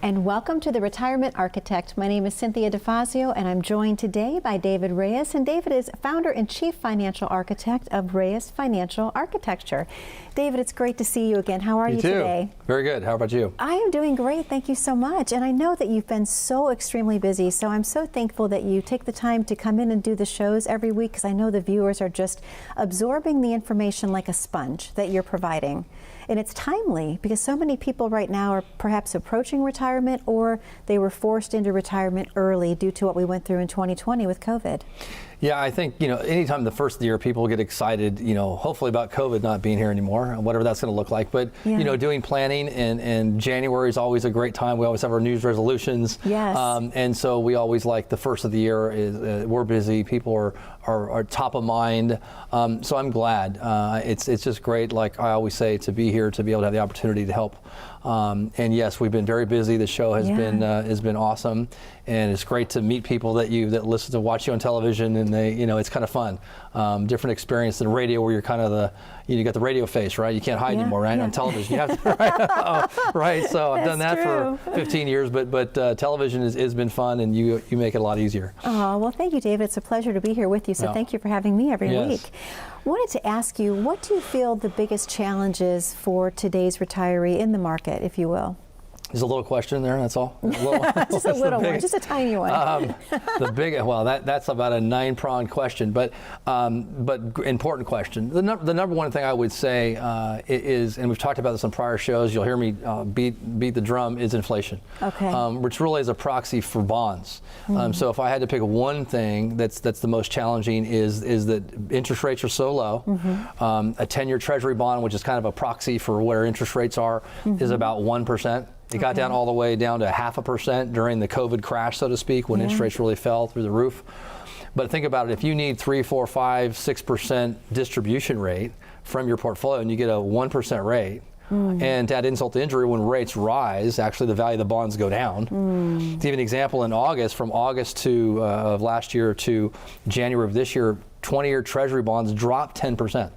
And welcome to The Retirement Architect. My name is Cynthia Defazio, and I'm joined today by David Reyes. And David is founder and chief financial architect of Reyes Financial Architecture. David, it's great to see you again. How are you today? Very good. How about you? I am doing great. Thank you so much. And I know that you've been so extremely busy, so I'm so thankful that you take the time to come in and do the shows every week, because I know the viewers are just absorbing the information like a sponge that you're providing. And it's timely because so many people right now are perhaps approaching retirement, or they were forced into retirement early due to what we went through in 2020 with COVID. Yeah, I think, anytime the first of the year people get excited, hopefully about COVID not being here anymore, and whatever that's going to look like. But, doing planning, and January is always a great time. We always have our New Year's resolutions. Yes. And so we always like the first of the year is we're busy. People are top of mind. So I'm glad. It's just great, like I always say, to be here, to be able to have the opportunity to help. And yes, we've been very busy. The show has been awesome, and it's great to meet people that listen to watch you on television, and they, it's kind of fun. Different experience than radio, where you're kind of you got the radio face, right? You can't hide anymore, right? On television, you have to, right? Right. So I've done that for 15 years, but television has been fun, and you make it a lot easier. Oh, well, thank you, David. It's a pleasure to be here with you. So thank you for having me every week. Wanted to ask you, what do you feel the biggest challenges for today's retiree in the market, if you will? There's a little question there, that's all? Just a little one, just a tiny one. That's about a 9-pronged question, but important question. The number one thing I would say is, and we've talked about this on prior shows, you'll hear me beat the drum, is inflation. Okay. Which really is a proxy for bonds. So if I had to pick one thing that's the most challenging is that interest rates are so low. A 10-year Treasury bond, which is kind of a proxy for where interest rates are, is about 1%. It got down all the way down to 0.5% during the COVID crash, so to speak, when interest rates really fell through the roof. But think about it, if you need 3, 4, 5, 6% distribution rate from your portfolio, and you get a 1% rate, and to add insult to injury, when rates rise, actually the value of the bonds go down. To give you an example, in August, from August of last year to January of this year, 20-year Treasury bonds dropped 10%.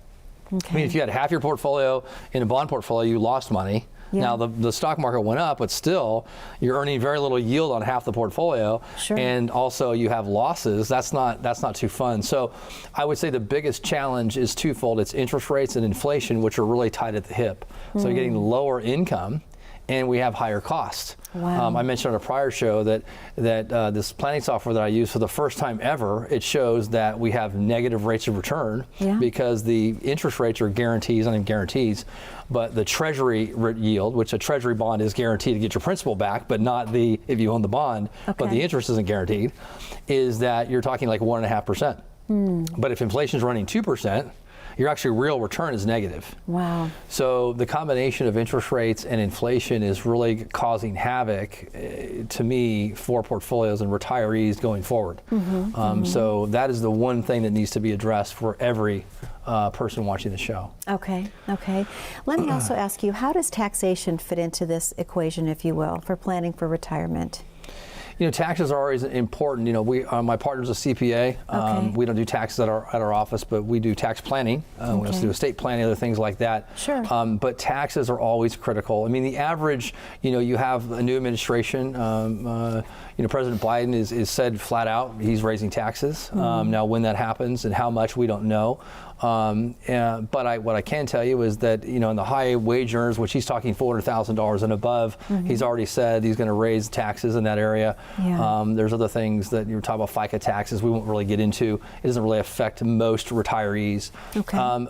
I mean, if you had half your portfolio in a bond portfolio, you lost money. Now the stock market went up, but still you're earning very little yield on half the portfolio, and also you have losses. That's not too fun. So I would say the biggest challenge is twofold. It's interest rates and inflation, which are really tied at the hip. So you're getting lower income, and we have higher costs. Wow. I mentioned on a prior show that this planning software that I use, for the first time ever, it shows that we have negative rates of return because the interest rates are guarantees, not even guarantees, but the Treasury yield, which a Treasury bond is guaranteed to get your principal back, but not if you own the bond, but the interest isn't guaranteed, is that you're talking like 1.5%. But if inflation is running 2%, your actual real return is negative. Wow. So the combination of interest rates and inflation is really causing havoc, to me, for portfolios and retirees going forward. So that is the one thing that needs to be addressed for every person watching the show. Okay. Let me also ask you, how does taxation fit into this equation, if you will, for planning for retirement? Taxes are always important. My partner's a CPA. We don't do taxes at our office, but we do tax planning. We also do estate planning, other things like that. Sure. But taxes are always critical. I mean, the average, you have a new administration. President Biden is said flat out he's raising taxes. Now, when that happens and how much, we don't know. But what I can tell you is that, in the high wage earners, which he's talking $400,000 and above, he's already said he's going to raise taxes in that area. There's other things that you're talking about, FICA taxes, we won't really get into. It doesn't really affect most retirees.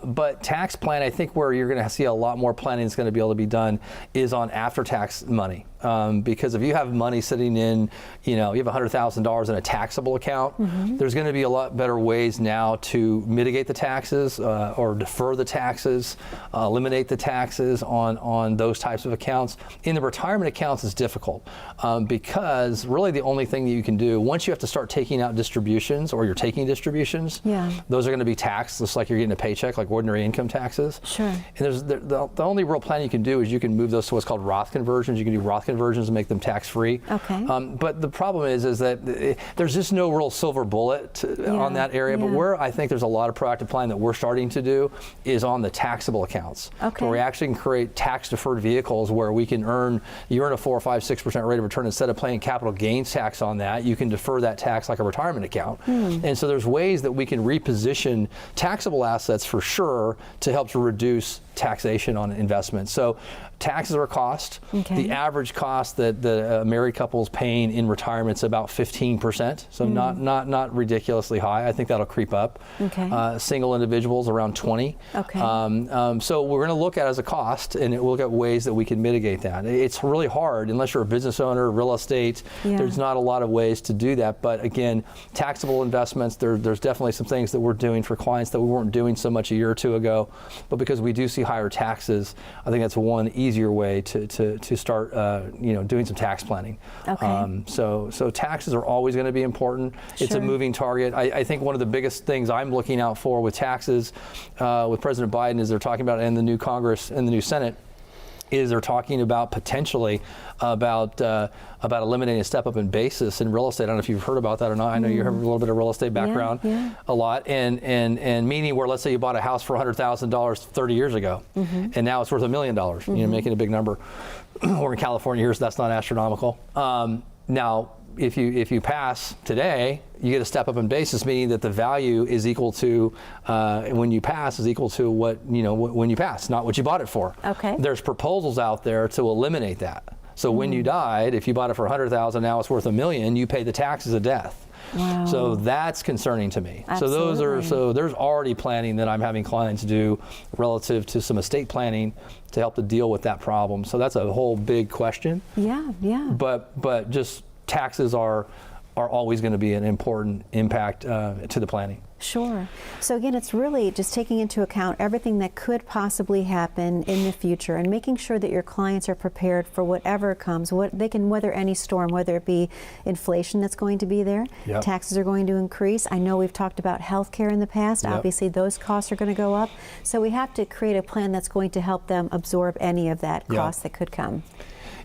But tax plan, I think where you're going to see a lot more planning that's going to be able to be done is on after-tax money. Because if you have money sitting in, you have $100,000 in a taxable account, there's going to be a lot better ways now to mitigate the taxes or defer the taxes, eliminate the taxes on those types of accounts. In the retirement accounts, it's difficult because really the only thing that you can do, once you have to start taking out distributions, or you're taking distributions, those are going to be taxed just like you're getting a paycheck, like ordinary income taxes. Sure. And the only real plan you can do is you can move those to what's called Roth conversions. You can do Roth conversions and make them tax-free. Okay. But the problem is that there's just no real silver bullet on that area. But where I think there's a lot of proactive planning that we're starting to do is on the taxable accounts. Okay. Where we actually can create tax-deferred vehicles where we can you earn a 4 or 5, 6% rate of return. Instead of paying capital gains tax on that, you can defer that tax like a retirement account. And so there's ways that we can reposition taxable assets for sure to help to reduce taxation on investments. So taxes are a cost. Okay. The average cost that the married couple is paying in retirement is about 15%. So not ridiculously high. I think that'll creep up. Okay. Single individuals around 20. Okay. So we're going to look at it as a cost, and we'll look at ways that we can mitigate that. It's really hard unless you're a business owner, real estate. There's not a lot of ways to do that. But again, taxable investments, there's definitely some things that we're doing for clients that we weren't doing so much a year or two ago. But because we do see higher taxes, I think that's one easier way to start doing some tax planning. Okay. So taxes are always going to be important. It's a moving target. I think one of the biggest things I'm looking out for with taxes with President Biden is they're talking about in the new Congress and the new Senate is they're talking about potentially about eliminating a step up in basis in real estate. I don't know if you've heard about that or not. I know you have a little bit of real estate background, a lot, and meaning where let's say you bought a house for $100,000 30 years ago, and now it's worth $1 million. Making a big number. Or in California here, so that's not astronomical. Now, if you pass today, you get a step up in basis, meaning that the value is equal to when you pass is equal to what when you pass, not what you bought it for. Okay. There's proposals out there to eliminate that. So when you died, if you bought it for $100,000, now it's worth $1 million. You pay the taxes of death. Wow. So that's concerning to me. Absolutely. So there's already planning that I'm having clients do relative to some estate planning to help to deal with that problem. So that's a whole big question. Yeah. But just taxes are always going to be an important impact to the planning. Sure. So again, it's really just taking into account everything that could possibly happen in the future and making sure that your clients are prepared for whatever comes. They can weather any storm, whether it be inflation that's going to be there, taxes are going to increase. I know we've talked about healthcare in the past. Obviously, those costs are going to go up. So we have to create a plan that's going to help them absorb any of that cost that could come.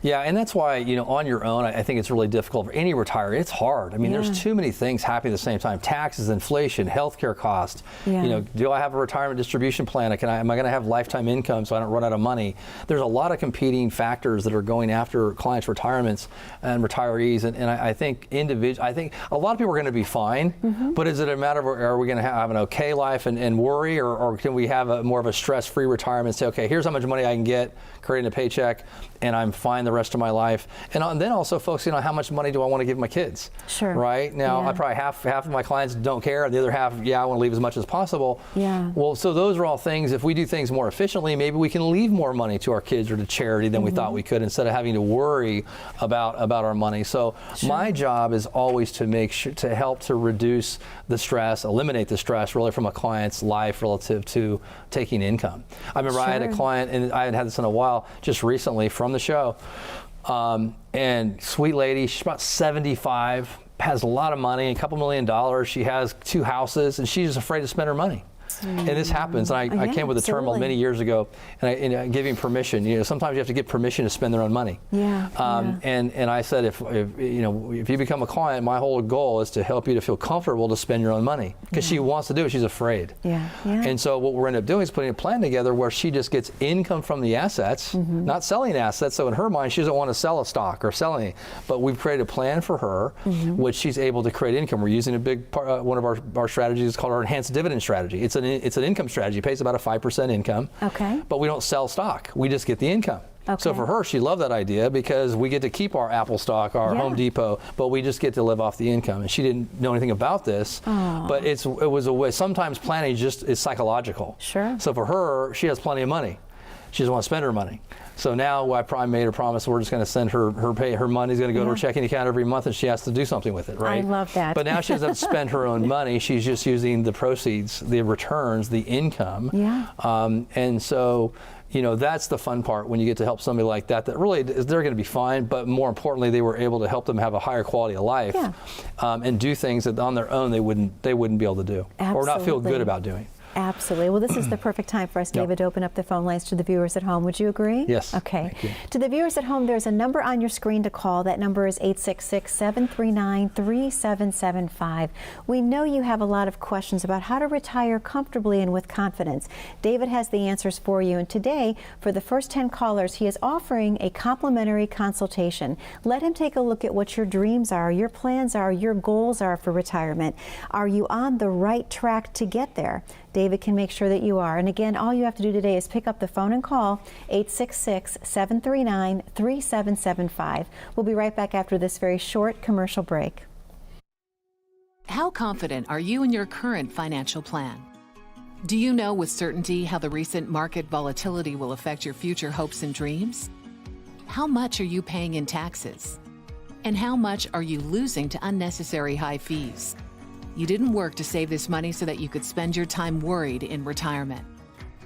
Yeah, and that's why, on your own, I think it's really difficult for any retiree. It's hard. I mean, there's too many things happening at the same time. Taxes, inflation, healthcare costs. Do I have a retirement distribution plan? Am I going to have lifetime income so I don't run out of money? There's a lot of competing factors that are going after clients' retirements and retirees. And I think I think a lot of people are going to be fine, but is it a matter of are we going to have an okay life and worry, or can we have more of a stress-free retirement? Say, okay, here's how much money I can get, creating a paycheck, and I'm fine the rest of my life. And then also focusing on how much money do I want to give my kids. Sure. Right? Now, I probably half of my clients don't care, and the other half, I want to leave as much as possible. Yeah. Well, so those are all things, if we do things more efficiently, maybe we can leave more money to our kids or to charity than we thought we could, instead of having to worry about our money. So my job is always to make sure to help to reduce the stress, eliminate the stress really from a client's life relative to taking income. I remember I had a client, and I hadn't had this in a while, just recently from the show, and sweet lady, she's about 75, has a lot of money, a couple $1 million. She has 2 houses, and she's just afraid to spend her money. And this happens. And I came with a term many years ago, and giving permission. Sometimes you have to get permission to spend their own money. And I said, if you become a client, my whole goal is to help you to feel comfortable to spend your own money, because she wants to do it. She's afraid. And so what we're end up doing is putting a plan together where she just gets income from the assets, not selling assets. So in her mind, she doesn't want to sell a stock or sell anything. But we've created a plan for her, which she's able to create income. We're using a big part. One of our strategies is called our enhanced dividend strategy. It's an income strategy. It pays about a 5% income. But we don't sell stock. We just get the income. So for her, she loved that idea, because we get to keep our Apple stock, our Home Depot, but we just get to live off the income. And she didn't know anything about this, but it was a way. Sometimes planning just is psychological. So for her, she has plenty of money. She doesn't want to spend her money. So now I probably made her promise we're just going to send her money's going to go to her checking account every month, and she has to do something with it, right? I love that. But now she doesn't have to spend her own money. She's just using the proceeds, the returns, the income. And so, that's the fun part when you get to help somebody like that really they're going to be fine, but more importantly, they were able to help them have a higher quality of life and do things that on their own they wouldn't be able to do or not feel good about doing. Absolutely. Well, this is the perfect time for us, David, to open up the phone lines to the viewers at home. Would you agree? Yes. Okay. Thank you. To the viewers at home, there's a number on your screen to call. That number is 866-739-3775. We know you have a lot of questions about how to retire comfortably and with confidence. David has the answers for you, and today, for the first 10 callers, he is offering a complimentary consultation. Let him take a look at what your dreams are, your plans are, your goals are for retirement. Are you on the right track to get there? David can make sure that you are. And again, all you have to do today is pick up the phone and call 866-739-3775. We'll be right back after this very short commercial break. How confident are you in your current financial plan? Do you know with certainty how the recent market volatility will affect your future hopes and dreams? How much are you paying in taxes? And how much are you losing to unnecessary high fees? You didn't work to save this money so that you could spend your time worried in retirement.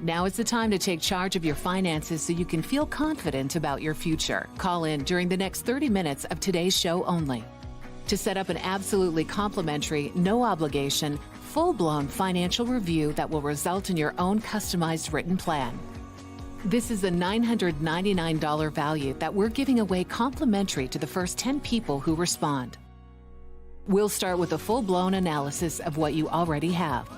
Now is the time to take charge of your finances so you can feel confident about your future. Call in during the next 30 minutes of today's show only to set up an absolutely complimentary, no obligation, full-blown financial review that will result in your own customized written plan. This is a $999 value that we're giving away complimentary to the first 10 people who respond. We'll start with a full-blown analysis of what you already have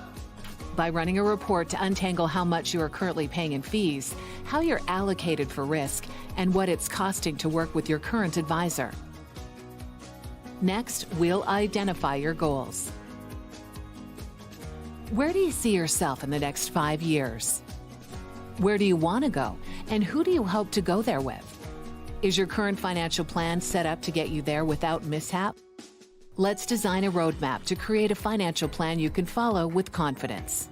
by running a report to untangle how much you are currently paying in fees, how you're allocated for risk, and what it's costing to work with your current advisor. Next, we'll identify your goals. Where do you see yourself in the next 5 years? Where do you want to go, and who do you hope to go there with? Is your current financial plan set up to get you there without mishap? Let's design a roadmap to create a financial plan you can follow with confidence.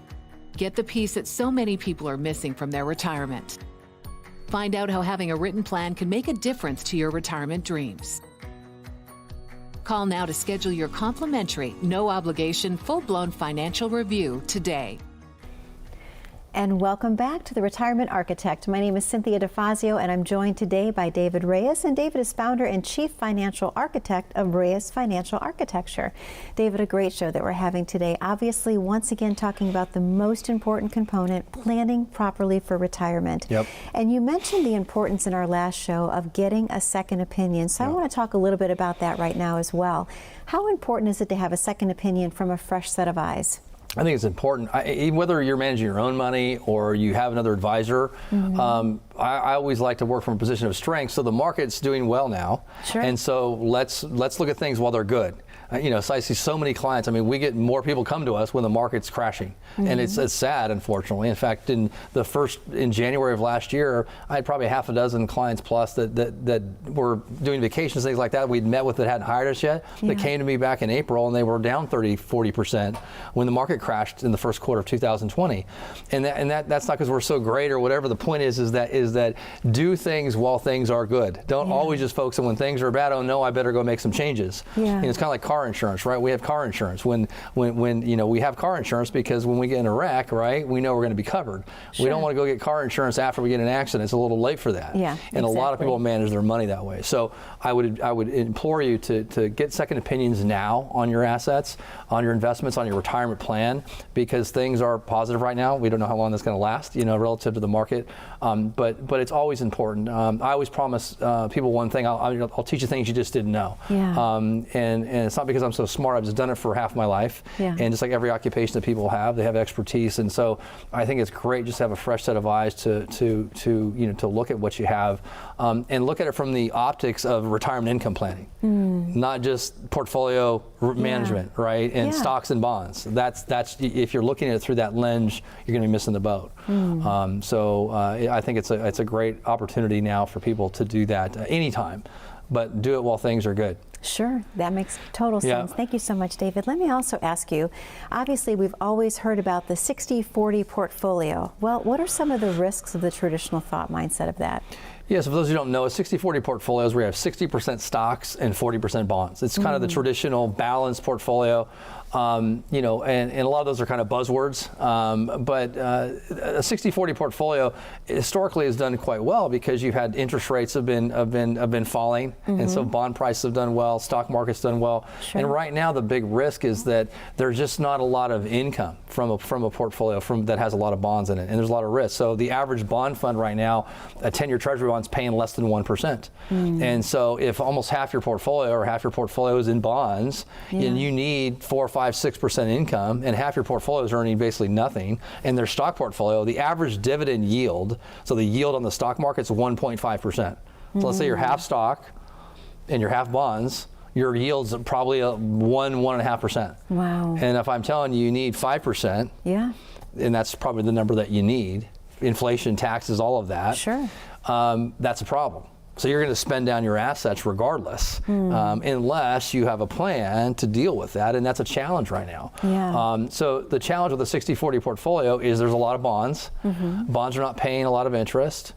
Get the piece that so many people are missing from their retirement. Find out how having a written plan can make a difference to your retirement dreams. Call now to schedule your complimentary, no obligation, full-blown financial review today. And welcome back to The Retirement Architect. My name is Cynthia Defazio, and I'm joined today by David Reyes. And David is founder and chief financial architect of Reyes Financial Architecture. David, a great show that we're having today. Obviously, once again, talking about the most important component, planning properly for retirement. Yep. And you mentioned the importance in our last show of getting a second opinion. So I want to talk a little bit about that right now as well. How important is it to have a second opinion from a fresh set of eyes? I think it's important, whether you're managing your own money or you have another advisor. I always like to work from a position of strength. So the market's doing well now, and so let's look at things while they're good. So I see so many clients. I mean, we get more people come to us when the market's crashing, and it's sad, unfortunately. In fact, in January of last year, I had probably half a dozen clients plus that were doing vacations, things like that. We'd met with that hadn't hired us yet. That came to me back in April, and they were down 30-40% when the market crashed in the first quarter of 2020. And that's not because we're so great or whatever. The point is that do things while things are good. Don't always just focus on when things are bad. Oh no, I better go make some changes. And it's kind of like car insurance, right? We have car insurance. When we have car insurance because when we get in a wreck, right, we know we're going to be covered. We don't want to go get car insurance after we get in an accident. It's a little late for that. And a lot of people manage their money that way. So I would implore you to get second opinions now on your assets, on your investments, on your retirement plan, because things are positive right now. We don't know how long that's going to last, relative to the market. But it's always important. I always promise people one thing. I'll teach you things you just didn't know. And it's not because I'm so smart. I've just done it for half my life. And just like every occupation that people have, they have expertise. And so I think it's great just to have a fresh set of eyes to look at what you have and look at it from the optics of retirement income planning, not just portfolio management, right? And stocks and bonds. That's if you're looking at it through that lens, you're going to be missing the boat. So I think it's a great opportunity now for people to do that anytime, but do it while things are good. Sure, that makes total sense. Thank you so much, David. Let me also ask you, obviously we've always heard about the 60-40 portfolio. Well, what are some of the risks of the traditional thought mindset of that? Yes, for those who don't know, a 60-40 portfolio is where you have 60% stocks and 40% bonds. It's kind of the traditional balanced portfolio. And a lot of those are kind of buzzwords, but a 60-40 portfolio historically has done quite well because you've had interest rates have been falling, and so bond prices have done well. well, stock market's done well. Sure. And right now the big risk is that there's just not a lot of income from a portfolio that has a lot of bonds in it, and there's a lot of risk. So the average bond fund right now, a 10-year treasury bond's paying less than 1%. And so if almost half your portfolio or half your portfolio is in bonds, and you need 4, 5, 6% income, and half your portfolio is earning basically nothing, and their stock portfolio, the average dividend yield, so the yield on the stock market is 1.5%. So let's say you're half stock and you're half bonds, your yield's probably 1.5%. Wow. And if I'm telling you need 5%, and that's probably the number that you need, inflation, taxes, all of that, that's a problem. So you're going to spend down your assets regardless, unless you have a plan to deal with that, and that's a challenge right now. So the challenge with the 60-40 portfolio is there's a lot of bonds. Bonds are not paying a lot of interest.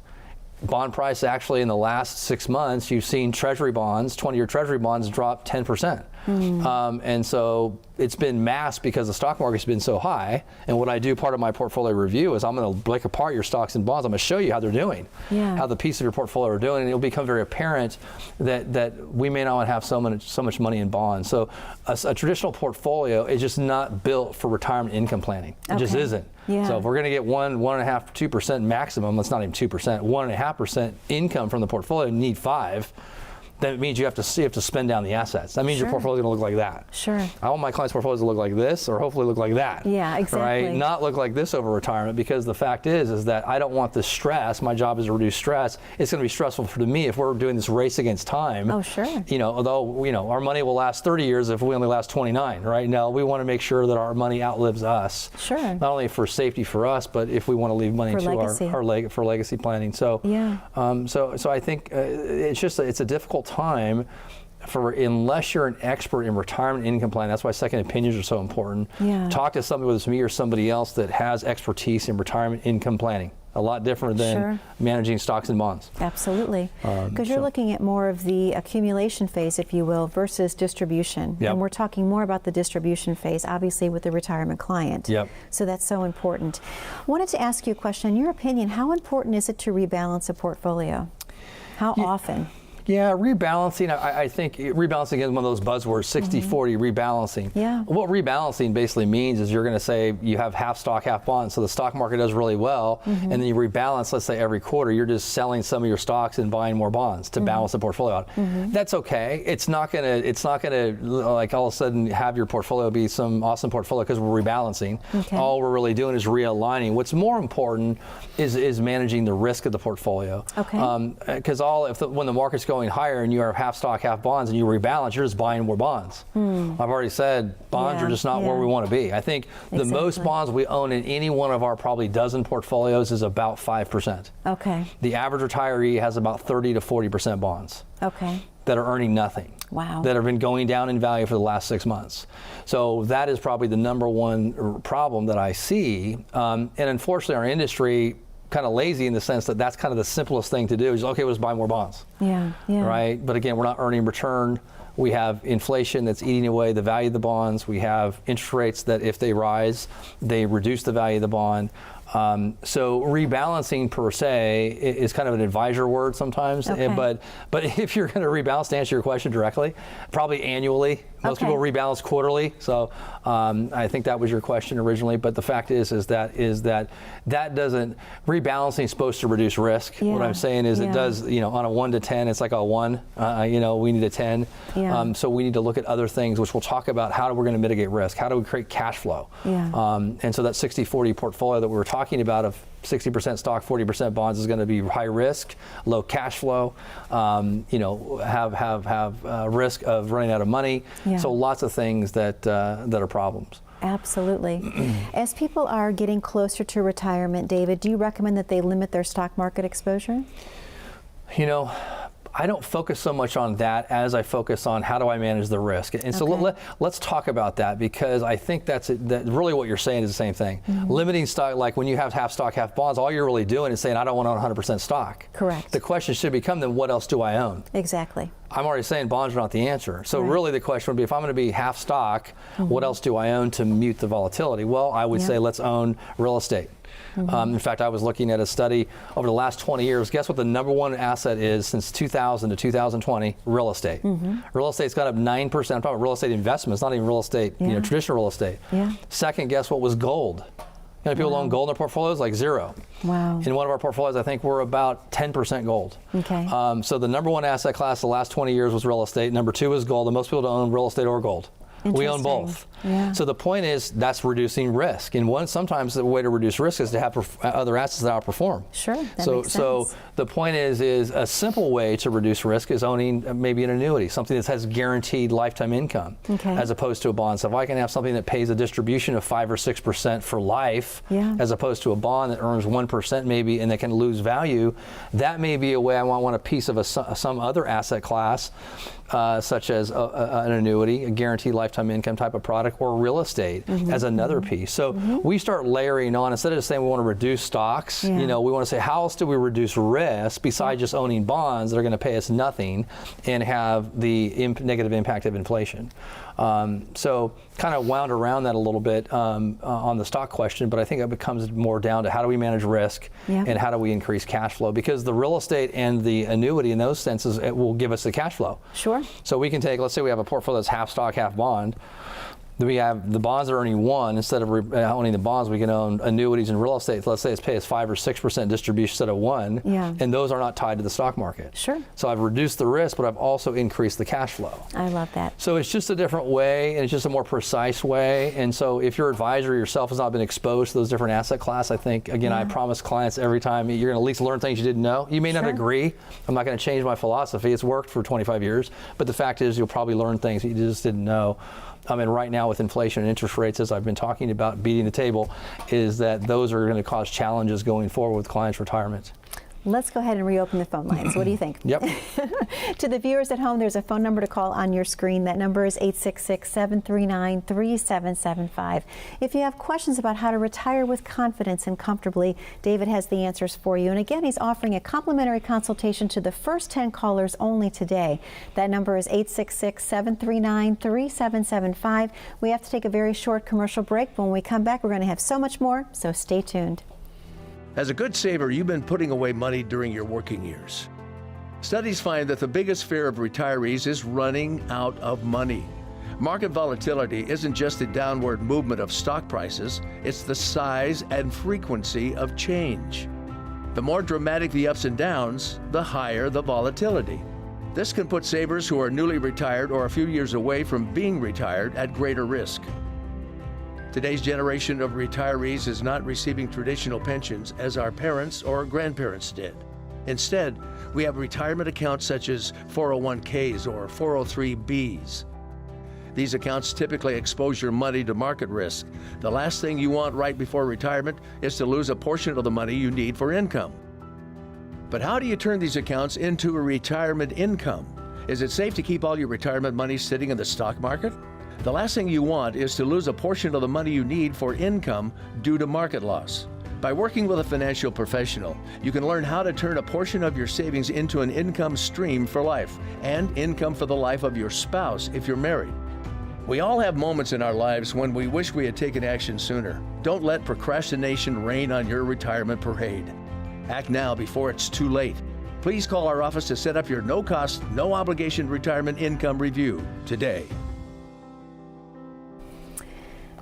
Bond price actually in the last 6 months, you've seen treasury bonds, 20-year treasury bonds drop 10%. And so it's been masked because the stock market's been so high. And what I do, part of my portfolio review, is I'm going to break apart your stocks and bonds. I'm going to show you how they're doing, how the piece of your portfolio are doing, and it'll become very apparent that we may not have so much money in bonds. So a traditional portfolio is just not built for retirement income planning. It just isn't. So if we're going to get 1.5%, 2% maximum, that's not even 2%, 1.5% income from the portfolio, you need 5%. That means you have to spend down the assets. That means your portfolio is going to look like that. I want my clients' portfolios to look like this, or hopefully look like that. Right? Not look like this over retirement, because the fact is that I don't want the stress. My job is to reduce stress. It's going to be stressful for me if we're doing this race against time. Although our money will last 30 years if we only last 29. Right? No, we want to make sure that our money outlives us. Not only for safety for us, but if we want to leave money for legacy planning. So so I think it's a difficult time unless you're an expert in retirement income planning. That's why second opinions are so important. Talk to somebody, whether it's me or somebody else, that has expertise in retirement income planning. A lot different than managing stocks and bonds. Absolutely. Because you're looking at more of the accumulation phase, if you will, versus distribution. And we're talking more about the distribution phase, obviously, with the retirement client. So that's so important. I wanted to ask you a question. In your opinion, how important is it to rebalance a portfolio? How often? Rebalancing, I think rebalancing is one of those buzzwords, 60-40 rebalancing. What rebalancing basically means is you're going to say you have half stock, half bonds, so the stock market does really well, and then you rebalance, let's say every quarter, you're just selling some of your stocks and buying more bonds to balance the portfolio out. That's okay. It's not going to like all of a sudden have your portfolio be some awesome portfolio because we're rebalancing. All we're really doing is realigning. What's more important is managing the risk of the portfolio. Because when the market's going higher and you are half stock, half bonds, and you rebalance, you're just buying more bonds. I've already said bonds are just not where we want to be. I think the most bonds we own in any one of our probably dozen portfolios is about 5%. The average retiree has about 30 to 40% bonds that are earning nothing. That have been going down in value for the last 6 months. So that is probably the number one problem that I see. And unfortunately, our industry kind of lazy in the sense that that's kind of the simplest thing to do is, okay, we'll just buy more bonds. Right? But again, we're not earning return. We have inflation that's eating away the value of the bonds. We have interest rates that if they rise, they reduce the value of the bond. So rebalancing per se is kind of an advisor word sometimes, but if you're going to rebalance, to answer your question directly, probably annually. Most people rebalance quarterly, so I think that was your question originally. But the fact is that doesn't, rebalancing is supposed to reduce risk. What I'm saying is it does, on a 1 to 10, it's like a 1. We need a 10. So we need to look at other things, which we'll talk about how we're going to mitigate risk. How do we create cash flow? And so that 60-40 portfolio that we were talking about of 60% stock, 40% bonds is going to be high risk, low cash flow, have risk of running out of money. So lots of things that are problems. Absolutely. As people are getting closer to retirement, David, do you recommend that they limit their stock market exposure? I don't focus so much on that as I focus on how do I manage the risk. And so let's talk about that, because I think that really what you're saying is the same thing. Limiting stock, like when you have half stock, half bonds, all you're really doing is saying, I don't want to own 100% stock. The question should become, then what else do I own? I'm already saying bonds are not the answer. So really the question would be, if I'm going to be half stock, what else do I own to mute the volatility? Well, I would say let's own real estate. In fact, I was looking at a study over the last 20 years. Guess what the number one asset is since 2000 to 2020? Real estate. Real estate's got up 9%. I'm talking about real estate investments, not even real estate, traditional real estate. Second, guess what was gold? You know, people own gold in their portfolios, like zero. Wow. In one of our portfolios, I think we're about 10% gold. Okay. So the number one asset class the last 20 years was real estate. Number two is gold, and most people don't own real estate or gold. We own both. Yeah. So the point is that's reducing risk. And sometimes the way to reduce risk is to have other assets that outperform. Sure, that makes sense. So the point is a simple way to reduce risk is owning maybe an annuity, something that has guaranteed lifetime income, as opposed to a bond. So if I can have something that pays a distribution of 5 or 6% for life, as opposed to a bond that earns 1% maybe and that can lose value, that may be a way I want a piece of some other asset class, such as an annuity, a guaranteed lifetime income type of product, or real estate as another piece. So we start layering on, instead of just saying we want to reduce stocks, you know, we want to say how else do we reduce risk besides just owning bonds that are going to pay us nothing and have the negative impact of inflation. So kind of wound around that a little bit on the stock question, but I think it becomes more down to how do we manage risk and how do we increase cash flow, because the real estate and the annuity in those senses, it will give us the cash flow. Sure. So we can take, let's say we have a portfolio that's half stock, half bond. Then we have the bonds are earning 1. Instead of owning the bonds, we can own annuities and real estate. Let's say it's pay us 5 or 6% distribution instead of 1. And those are not tied to the stock market. Sure. So I've reduced the risk, but I've also increased the cash flow. I love that. So it's just a different way, and it's just a more precise way. And so if your advisor yourself has not been exposed to those different asset classes, I think, again, I promise clients every time you're going to at least learn things you didn't know. You may not agree. I'm not going to change my philosophy. It's worked for 25 years. But the fact is you'll probably learn things that you just didn't know. I mean, right now with inflation and interest rates, as I've been talking about, beating the table, is that those are going to cause challenges going forward with clients' retirement. Let's go ahead and reopen the phone lines. What do you think? Yep. To the viewers at home, there's a phone number to call on your screen. That number is 866-739-3775. If you have questions about how to retire with confidence and comfortably, David has the answers for you. And again, he's offering a complimentary consultation to the first 10 callers only today. That number is 866-739-3775. We have to take a very short commercial break. When we come back, we're going to have so much more, so stay tuned. As a good saver, you've been putting away money during your working years. Studies find that the biggest fear of retirees is running out of money. Market volatility isn't just the downward movement of stock prices, it's the size and frequency of change. The more dramatic the ups and downs, the higher the volatility. This can put savers who are newly retired or a few years away from being retired at greater risk. Today's generation of retirees is not receiving traditional pensions as our parents or grandparents did. Instead, we have retirement accounts such as 401ks or 403bs. These accounts typically expose your money to market risk. The last thing you want right before retirement is to lose a portion of the money you need for income. But how do you turn these accounts into a retirement income? Is it safe to keep all your retirement money sitting in the stock market? The last thing you want is to lose a portion of the money you need for income due to market loss. By working with a financial professional, you can learn how to turn a portion of your savings into an income stream for life and income for the life of your spouse if you're married. We all have moments in our lives when we wish we had taken action sooner. Don't let procrastination reign on your retirement parade. Act now before it's too late. Please call our office to set up your no-cost, no-obligation retirement income review today.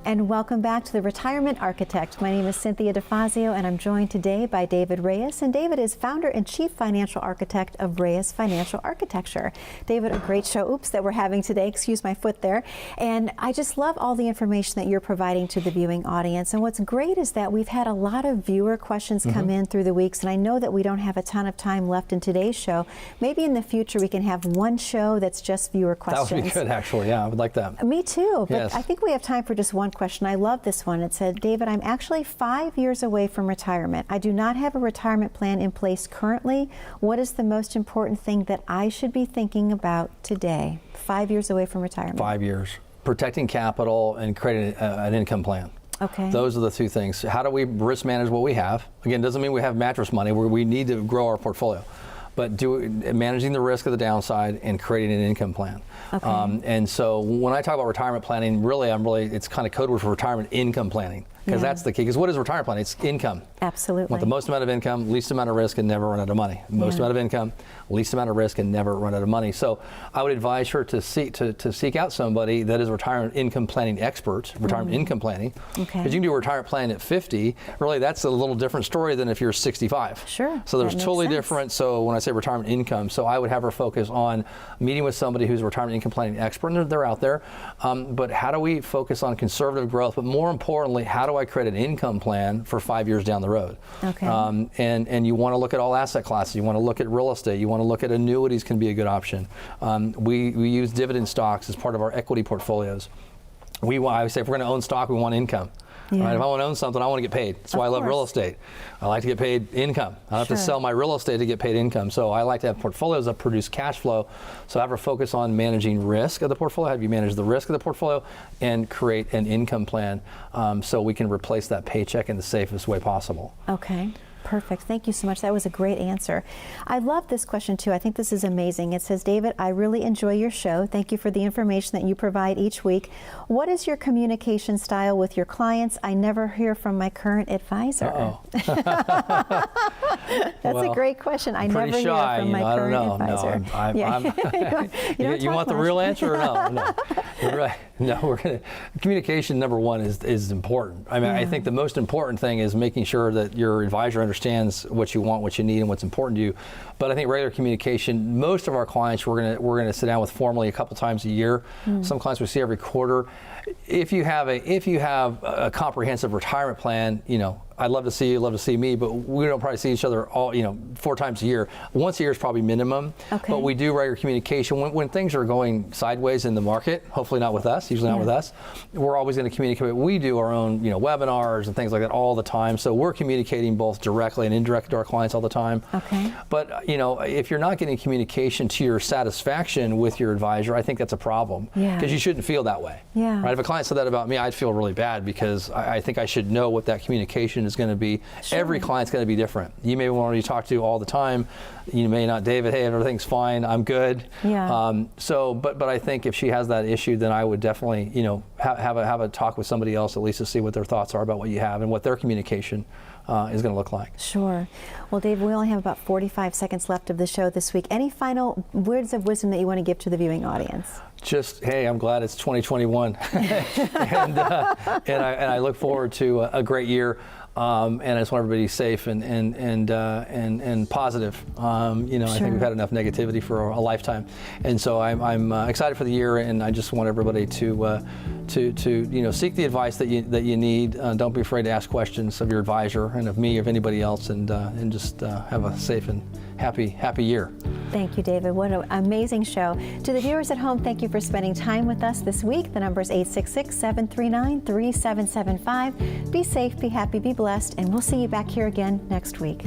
And welcome back to The Retirement Architect. My name is Cynthia Defazio, and I'm joined today by David Reyes. And David is founder and chief financial architect of Reyes Financial Architecture. David, a great show, that we're having today. Excuse my foot there. And I just love all the information that you're providing to the viewing audience. And what's great is that we've had a lot of viewer questions come in through the weeks, and I know that we don't have a ton of time left in today's show. Maybe in the future we can have one show that's just viewer questions. That would be good, actually. Yeah, I would like that. Me too. But Yes. I think we have time for just one question. I love this one. It said, David, I'm actually 5 years away from retirement. I do not have a retirement plan in place currently. What is the most important thing that I should be thinking about today? 5 years away from retirement. 5 years. Protecting capital and creating an income plan. Okay. Those are the two things. How do we risk manage what we have? Again, doesn't mean we have mattress money where we need to grow our portfolio. But managing the risk of the downside and creating an income plan. Okay. And so when I talk about retirement planning, really, it's kind of code word for retirement income planning. because that's the key. Because what is a retirement plan? It's income. Absolutely. Want the most amount of income, least amount of risk, and never run out of money. Most amount of income, least amount of risk, and never run out of money. So I would advise her to seek out somebody that is a retirement income planning expert, retirement income planning. Because you can do a retirement plan at 50. Really, that's a little different story than if you're 65. Sure. So there's totally different. So when I say retirement income, so I would have her focus on meeting with somebody who's a retirement income planning expert, and they're out there. But how do we focus on conservative growth? But more importantly, how do I create an income plan for 5 years down the road? Okay. And you want to look at all asset classes. You want to look at real estate. You want to look at annuities can be a good option. We use dividend stocks as part of our equity portfolios. I say if we're going to own stock, we want income. Right? If I want to own something, I want to get paid. That's why I love real estate. I like to get paid income. I don't have to sell my real estate to get paid income. So I like to have portfolios that produce cash flow. So I have her focus on managing risk of the portfolio. How do you manage the risk of the portfolio and create an income plan so we can replace that paycheck in the safest way possible. Okay. Perfect. Thank you so much. That was a great answer. I love this question too. I think this is amazing. It says, David, I really enjoy your show. Thank you for the information that you provide each week. What is your communication style with your clients? I never hear from my current advisor. That's a great question. I never hear from my current advisor. You want the real answer or no? No. You're right. No, communication, number one, is important. I mean, I think the most important thing is making sure that your advisor understands what you want, what you need, and what's important to you. But I think regular communication, most of our clients we're gonna sit down with formally a couple times a year. Some clients we see every quarter. If you have a comprehensive retirement plan, I'd love to see you, love to see me, but we don't probably see each other all, 4 times a year. Once a year is probably minimum. Okay. But we do regular communication when things are going sideways in the market. Hopefully not with us. Usually not with us. We're always going to communicate. We do our own, webinars and things like that all the time. So we're communicating both directly and indirectly to our clients all the time. Okay. But if you're not getting communication to your satisfaction with your advisor, I think that's a problem. Yeah. Because you shouldn't feel that way. Yeah. Right? If a client said that about me, I'd feel really bad because I think I should know what that communication is going to be. Sure. Every client's going to be different. You may want to talk to all the time. You may not, David, hey, everything's fine, I'm good. Yeah. But I think if she has that issue, then I would definitely, have a talk with somebody else at least to see what their thoughts are about what you have and what their communication is going to look like. Sure. Well, Dave, we only have about 45 seconds left of the show this week. Any final words of wisdom that you want to give to the viewing audience? Just, hey, I'm glad it's 2021, and I look forward to a great year. And I just want everybody safe and positive. I think we've had enough negativity for a lifetime, and so I'm excited for the year. And I just want everybody to seek the advice that you need. Don't be afraid to ask questions of your advisor and of me, of anybody else, and just have a safe and happy year. Thank you, David. What an amazing show. To the viewers at home, thank you for spending time with us this week. The number is 866-739-3775. Be safe, be happy, be blessed, and we'll see you back here again next week.